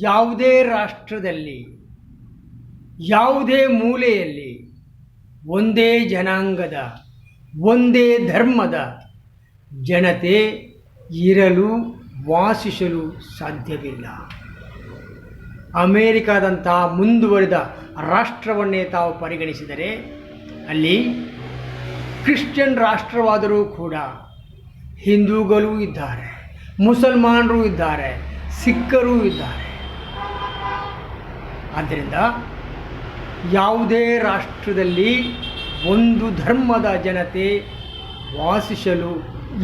ಯಾವುದೇ ರಾಷ್ಟ್ರದಲ್ಲಿ ಯಾವುದೇ ಮೂಲೆಯಲ್ಲಿ ಒಂದೇ ಜನಾಂಗದ ಒಂದೇ ಧರ್ಮದ ಜನತೆ ಇರಲು ವಾಸಿಸಲು ಸಾಧ್ಯವಿಲ್ಲ. ಅಮೇರಿಕಾದಂತಹ ಮುಂದುವರಿದ ರಾಷ್ಟ್ರವನ್ನೇ ತಾವು ಪರಿಗಣಿಸಿದರೆ ಅಲ್ಲಿ ಕ್ರಿಶ್ಚಿಯನ್ ರಾಷ್ಟ್ರವಾದರೂ ಕೂಡ ಹಿಂದೂಗಳೂ ಇದ್ದಾರೆ, ಮುಸಲ್ಮಾನರು ಇದ್ದಾರೆ, ಸಿಖ್ಖರು ಇದ್ದಾರೆ. ಆದ್ದರಿಂದ ಯಾವುದೇ ರಾಷ್ಟ್ರದಲ್ಲಿ ಒಂದು ಧರ್ಮದ ಜನತೆ ವಾಸಿಸಲು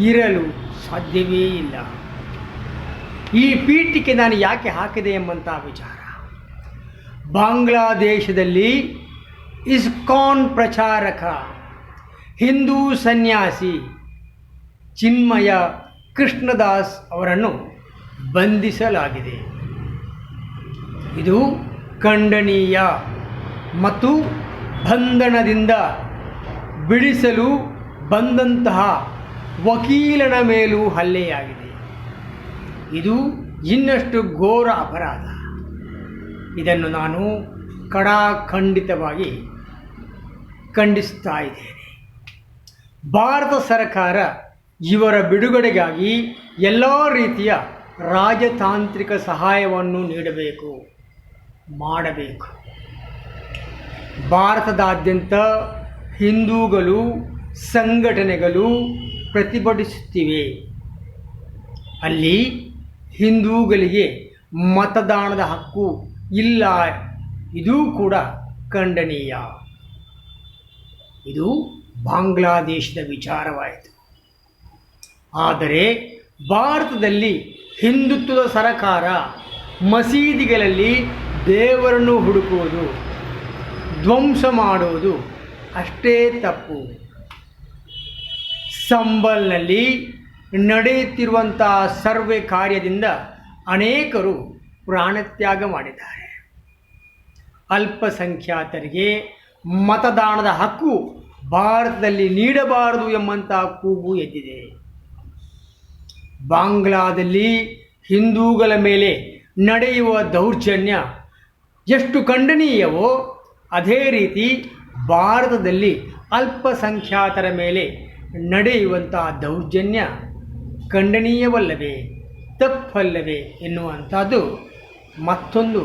ಇರಲು ಸಾಧ್ಯವೇ ಇಲ್ಲ. ಈ ಪೀಠಿಕೆ ನಾನು ಯಾಕೆ ಹಾಕಿದೆ ಎಂಬಂಥ ವಿಚಾರ, ಬಾಂಗ್ಲಾದೇಶದಲ್ಲಿ ಇಸ್ಕಾನ್ ಪ್ರಚಾರಕ ಹಿಂದೂ ಸನ್ಯಾಸಿ ಚಿನ್ಮಯ ಕೃಷ್ಣದಾಸ್ ಅವರನ್ನು ಬಂಧಿಸಲಾಗಿದೆ. ಇದು ಖಂಡನೀಯ ಮತ್ತು ಬಂಧನದಿಂದ ಬಿಡಿಸಲು ಬಂದಂತಹ ವಕೀಲನ ಮೇಲೂ ಹಲ್ಲೆಯಾಗಿದೆ. ಇದು ಇನ್ನಷ್ಟು ಘೋರ ಅಪರಾಧ. ಇದನ್ನು ನಾನು ಖಂಡಿತವಾಗಿ ಖಂಡಿಸ್ತಾ ಇದ್ದೇನೆ. ಭಾರತ ಸರ್ಕಾರ ಇವರ ಬಿಡುಗಡೆಗಾಗಿ ಎಲ್ಲ ರೀತಿಯ ರಾಜತಾಂತ್ರಿಕ ಸಹಾಯವನ್ನು ಮಾಡಬೇಕು. ಭಾರತದಾದ್ಯಂತ ಹಿಂದೂಗಳು ಸಂಘಟನೆಗಳು ಪ್ರತಿಭಟಿಸುತ್ತಿವೆ. ಅಲ್ಲಿ ಹಿಂದೂಗಳಿಗೆ ಮತದಾನದ ಹಕ್ಕು ಇಲ್ಲ, ಇದು ಕೂಡ ಖಂಡನೀಯ. ಇದು ಬಾಂಗ್ಲಾದೇಶದ ವಿಚಾರವಾಯಿತು. ಆದರೆ ಭಾರತದಲ್ಲಿ ಹಿಂದುತ್ವದ ಸರ್ಕಾರ ಮಸೀದಿಗಳಲ್ಲಿ ದೇವರನ್ನು ಹುಡುಕುವುದು, ಧ್ವಂಸ ಮಾಡುವುದು ಅಷ್ಟೇ ತಪ್ಪು. ಸಂಬಲ್ನಲ್ಲಿ ನಡೆಯುತ್ತಿರುವಂತಹ ಸರ್ವೆ ಕಾರ್ಯದಿಂದ ಅನೇಕರು ಪ್ರಾಣತ್ಯಾಗ ಮಾಡಿದ್ದಾರೆ. ಅಲ್ಪಸಂಖ್ಯಾತರಿಗೆ ಮತದಾನದ ಹಕ್ಕು ಭಾರತದಲ್ಲಿ ನೀಡಬಾರದು ಎಂಬಂತಹ ಕೂಗು ಎದ್ದಿದೆ. ಬಾಂಗ್ಲಾದಲ್ಲಿ ಹಿಂದೂಗಳ ಮೇಲೆ ನಡೆಯುವ ದೌರ್ಜನ್ಯ ಎಷ್ಟು ಖಂಡನೀಯವೋ ಅದೇ ರೀತಿ ಭಾರತದಲ್ಲಿ ಅಲ್ಪಸಂಖ್ಯಾತರ ಮೇಲೆ ನಡೆಯುವಂತಹ ದೌರ್ಜನ್ಯ ಖಂಡನೀಯವಲ್ಲವೇ, ತಪ್ಪಲ್ಲವೇ ಎನ್ನುವಂಥದ್ದು ಮತ್ತೊಂದು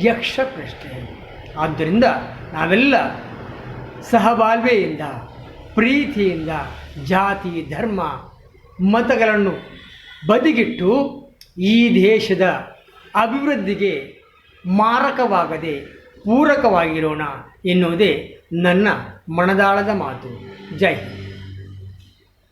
ಯಕ್ಷ ಪ್ರಶ್ನೆ. ಆದ್ದರಿಂದ ನಾವೆಲ್ಲ ಸಹಬಾಳ್ವೆಯಿಂದ, ಪ್ರೀತಿಯಿಂದ ಜಾತಿ ಧರ್ಮ ಮತಗಳನ್ನು ಬದಿಗಿಟ್ಟು ಈ ದೇಶದ ಅಭಿವೃದ್ಧಿಗೆ ಮಾರಕವಾಗದೆ ಪೂರಕವಾಗಿರೋಣ ಎನ್ನುವುದೇ ನನ್ನ ಮನದಾಳದ ಮಾತು. ಜೈ ಹಿಂದ್.